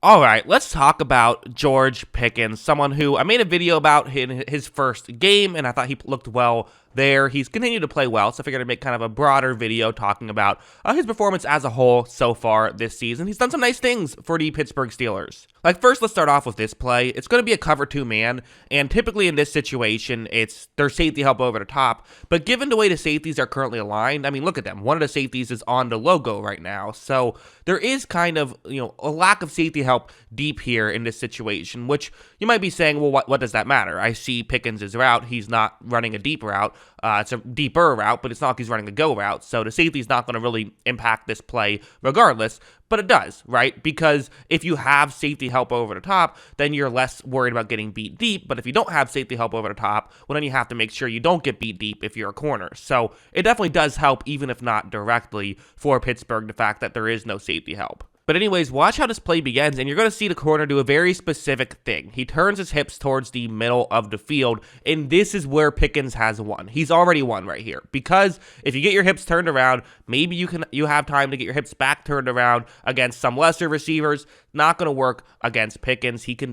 All right, let's talk about George Pickens, someone who I made a video about in his first game, and I thought he looked well there. He's continued to play well, so I figured I'd make kind of a broader video talking about his performance as a whole so far this season. He's done some nice things for the Pittsburgh Steelers. Like, first, let's start off with this play. It's going to be a cover 2 man, and typically in this situation, it's their safety help over the top. But given the way the safeties are currently aligned, I mean, look at them. One of the safeties is on the logo right now, so there is kind of, a lack of safety help deep here in this situation, which you might be saying, well, what does that matter? I see Pickens' route. He's not running a deep route. It's a deeper route, but it's not like he's running a go route, so the safety's not going to really impact this play regardless, but it does, right? Because if you have safety help over the top, then you're less worried about getting beat deep, but if you don't have safety help over the top, well, then you have to make sure you don't get beat deep if you're a corner. So it definitely does help, even if not directly, for Pittsburgh, the fact that there is no safety help. But anyways, watch how this play begins, and you're going to see the corner do a very specific thing. He turns his hips towards the middle of the field, and this is where Pickens has won. He's already won right here, because if you get your hips turned around, maybe you have time to get your hips back turned around against some lesser receivers. Not going to work against Pickens. He can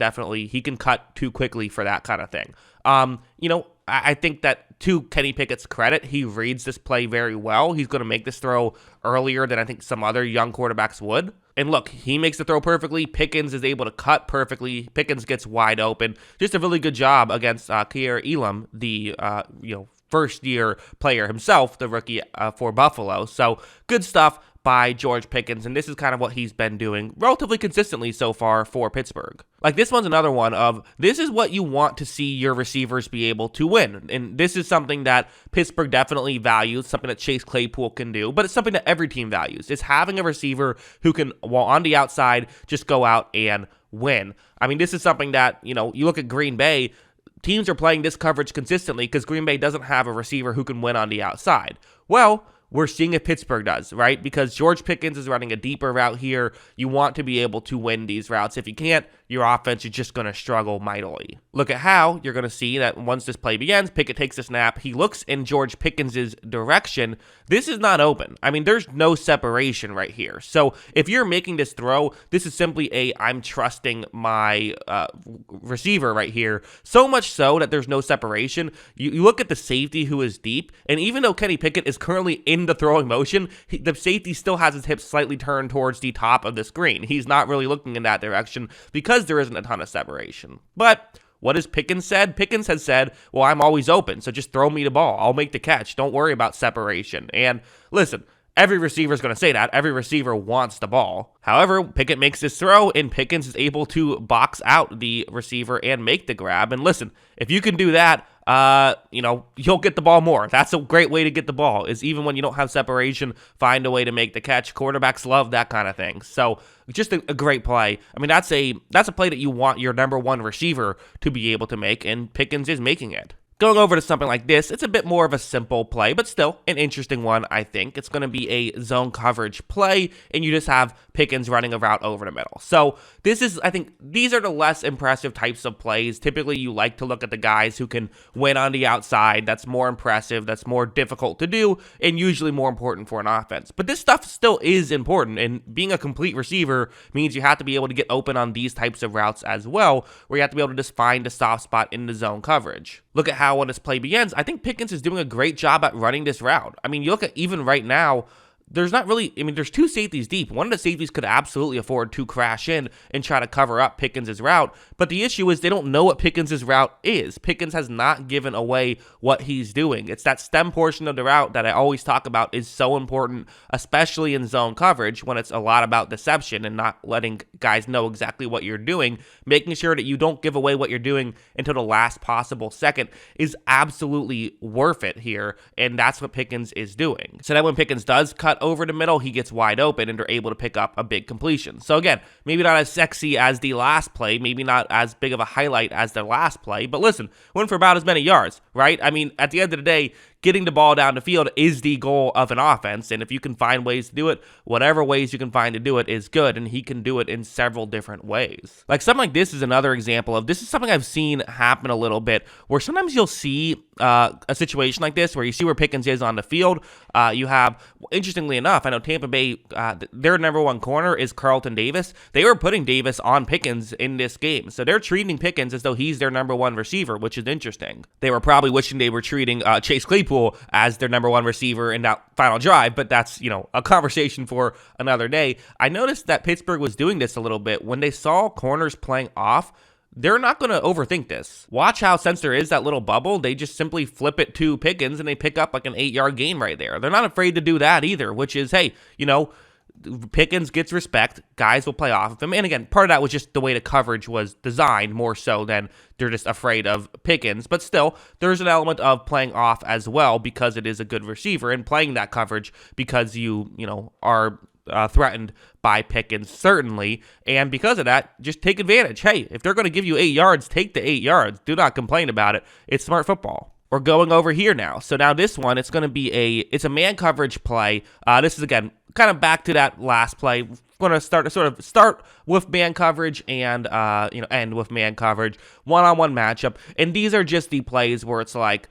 cut too quickly for that kind of thing. I think that to Kenny Pickett's credit, he reads this play very well. He's going to make this throw earlier than I think some other young quarterbacks would. And look, he makes the throw perfectly. Pickens is able to cut perfectly. Pickens gets wide open. Just a really good job against Kaiir Elam, the first-year player himself, the rookie for Buffalo. So good stuff by George Pickens, and this is kind of what he's been doing relatively consistently so far for Pittsburgh. Like, this one's another one of, this is what you want to see your receivers be able to win, and this is something that Pittsburgh definitely values, something that Chase Claypool can do, but it's something that every team values, is having a receiver who can, while on the outside, just go out and win. I mean, this is something that, you look at Green Bay, teams are playing this coverage consistently because Green Bay doesn't have a receiver who can win on the outside. Well, we're seeing if Pittsburgh does, right? Because George Pickens is running a deeper route here. You want to be able to win these routes. If you can't, your offense is just going to struggle mightily. Look at how you're going to see that once this play begins, Pickett takes a snap. He looks in George Pickens' direction. This is not open. I mean, there's no separation right here. So if you're making this throw, this is simply I'm trusting my receiver right here. So much so that there's no separation. You look at the safety who is deep, and even though Kenny Pickett is currently in the throwing motion, the safety still has his hips slightly turned towards the top of the screen. He's not really looking in that direction because there isn't a ton of separation. But what has Pickens said? Pickens has said, well, I'm always open, so just throw me the ball. I'll make the catch. Don't worry about separation. And listen, every receiver is going to say that. Every receiver wants the ball. However, Pickett makes this throw, and Pickens is able to box out the receiver and make the grab. And listen, if you can do that, you'll get the ball more. That's a great way to get the ball, is even when you don't have separation, find a way to make the catch. Quarterbacks love that kind of thing. So just a great play. I mean, that's a play that you want your number one receiver to be able to make, and Pickens is making it. Going over to something like this, it's a bit more of a simple play, but still an interesting one, I think. It's going to be a zone coverage play, and you just have Pickens running a route over the middle. So I think these are the less impressive types of plays. Typically, you like to look at the guys who can win on the outside. That's more impressive. That's more difficult to do, and usually more important for an offense. But this stuff still is important, and being a complete receiver means you have to be able to get open on these types of routes as well, where you have to be able to just find a soft spot in the zone coverage. Look at how when this play begins, I think Pickens is doing a great job at running this route. I mean, you look at even right now, there's two safeties deep. One of the safeties could absolutely afford to crash in and try to cover up Pickens' route. But the issue is they don't know what Pickens' route is. Pickens has not given away what he's doing. It's that stem portion of the route that I always talk about is so important, especially in zone coverage when it's a lot about deception and not letting guys know exactly what you're doing. Making sure that you don't give away what you're doing until the last possible second is absolutely worth it here. And that's what Pickens is doing. So that when Pickens does cut over the middle, he gets wide open and they're able to pick up a big completion. So again, maybe not as sexy as the last play, maybe not as big of a highlight as the last play, but listen, went for about as many yards, right? I mean, at the end of the day, getting the ball down the field is the goal of an offense. And if you can find ways to do it, whatever ways you can find to do it is good. And he can do it in several different ways. Like something like this is another example of, this is something I've seen happen a little bit, where sometimes you'll see a situation like this where you see where Pickens is on the field. You have, interestingly enough, I know Tampa Bay, their number one corner is Carlton Davis. They were putting Davis on Pickens in this game. So they're treating Pickens as though he's their number one receiver, which is interesting. They were probably wishing they were treating Chase Claypool as their number one receiver in that final drive, but that's, a conversation for another day. I noticed that Pittsburgh was doing this a little bit. When they saw corners playing off, they're not going to overthink this. Watch how, since there is that little bubble, they just simply flip it to Pickens and they pick up like an 8-yard gain right there. They're not afraid to do that either, which is, hey, Pickens gets respect, guys will play off of him. And again, part of that was just the way the coverage was designed, more so than they're just afraid of Pickens. But still, there's an element of playing off as well, because it is a good receiver, and playing that coverage because you are threatened by Pickens, certainly. And because of that, just take advantage. Hey, if they're going to give you 8 yards, take the 8 yards. Do not complain about it. It's smart football. We're going over here now. So now this one, it's going to be it's a man coverage play. This is, again, kind of back to that last play. We're going to start with man coverage and end with man coverage, one-on-one matchup. And these are just the plays where it's like,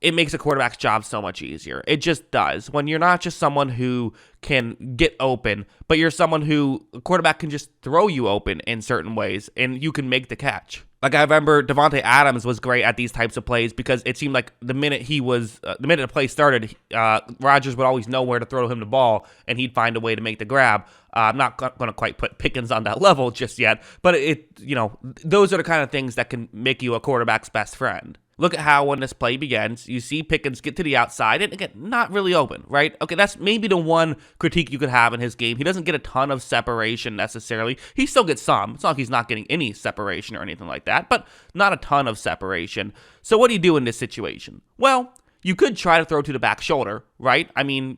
it makes a quarterback's job so much easier. It just does. When you're not just someone who can get open, but you're someone who a quarterback can just throw you open in certain ways, and you can make the catch. Like, I remember Devontae Adams was great at these types of plays, because it seemed like the minute the play started, Rodgers would always know where to throw him the ball, and he'd find a way to make the grab. I'm not going to quite put Pickens on that level just yet, but those are the kind of things that can make you a quarterback's best friend. Look at how when this play begins, you see Pickens get to the outside, and again, not really open, right? Okay, that's maybe the one critique you could have in his game. He doesn't get a ton of separation necessarily. He still gets some. It's not like he's not getting any separation or anything like that, but not a ton of separation. So what do you do in this situation? Well, you could try to throw to the back shoulder, right? I mean,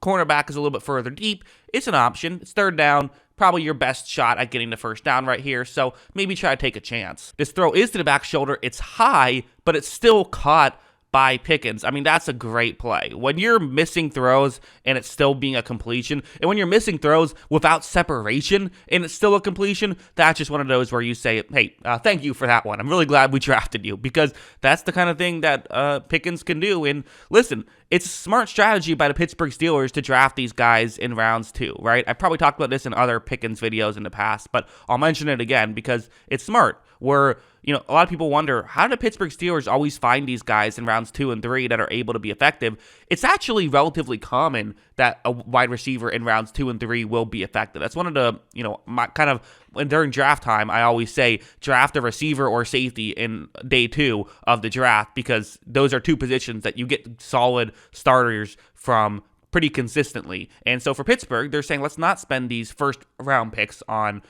cornerback is a little bit further deep. It's an option. It's third down. Probably your best shot at getting the first down right here, so maybe try to take a chance. This throw is to the back shoulder. It's high, but it's still caught by Pickens. I mean, that's a great play. When you're missing throws and it's still being a completion, and when you're missing throws without separation and it's still a completion, that's just one of those where you say, hey, thank you for that one. I'm really glad we drafted you, because that's the kind of thing that Pickens can do. And listen, it's a smart strategy by the Pittsburgh Steelers to draft these guys in rounds 2, right? I've probably talked about this in other Pickens videos in the past, but I'll mention it again because it's smart. Where, a lot of people wonder, how do the Pittsburgh Steelers always find these guys in rounds 2 and 3 that are able to be effective? It's actually relatively common that a wide receiver in rounds 2 and 3 will be effective. That's one of the, my kind of, when during draft time, I always say draft a receiver or safety in day 2 of the draft, because those are two positions that you get solid starters from pretty consistently. And so for Pittsburgh, they're saying, let's not spend these first round picks on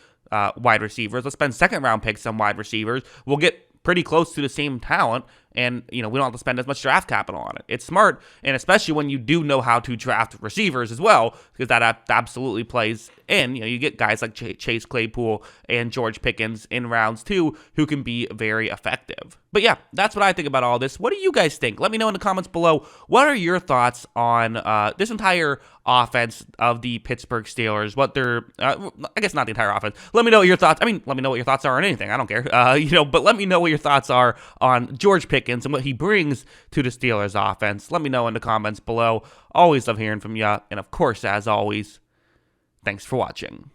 wide receivers. Let's spend second round picks on wide receivers. We'll get pretty close to the same talent, and we don't have to spend as much draft capital on it. It's smart, and especially when you do know how to draft receivers as well, because that absolutely plays in. You get guys like Chase Claypool and George Pickens in rounds 2 who can be very effective. But yeah, that's what I think about all this. What do you guys think? Let me know in the comments below. What are your thoughts on this entire offense of the Pittsburgh Steelers? What they're, I guess not the entire offense. Let me know your thoughts. I mean, let me know what your thoughts are on anything. I don't care. But let me know what your thoughts are on George Pickens and what he brings to the Steelers offense. Let me know in the comments below. Always love hearing from you. And of course, as always, thanks for watching.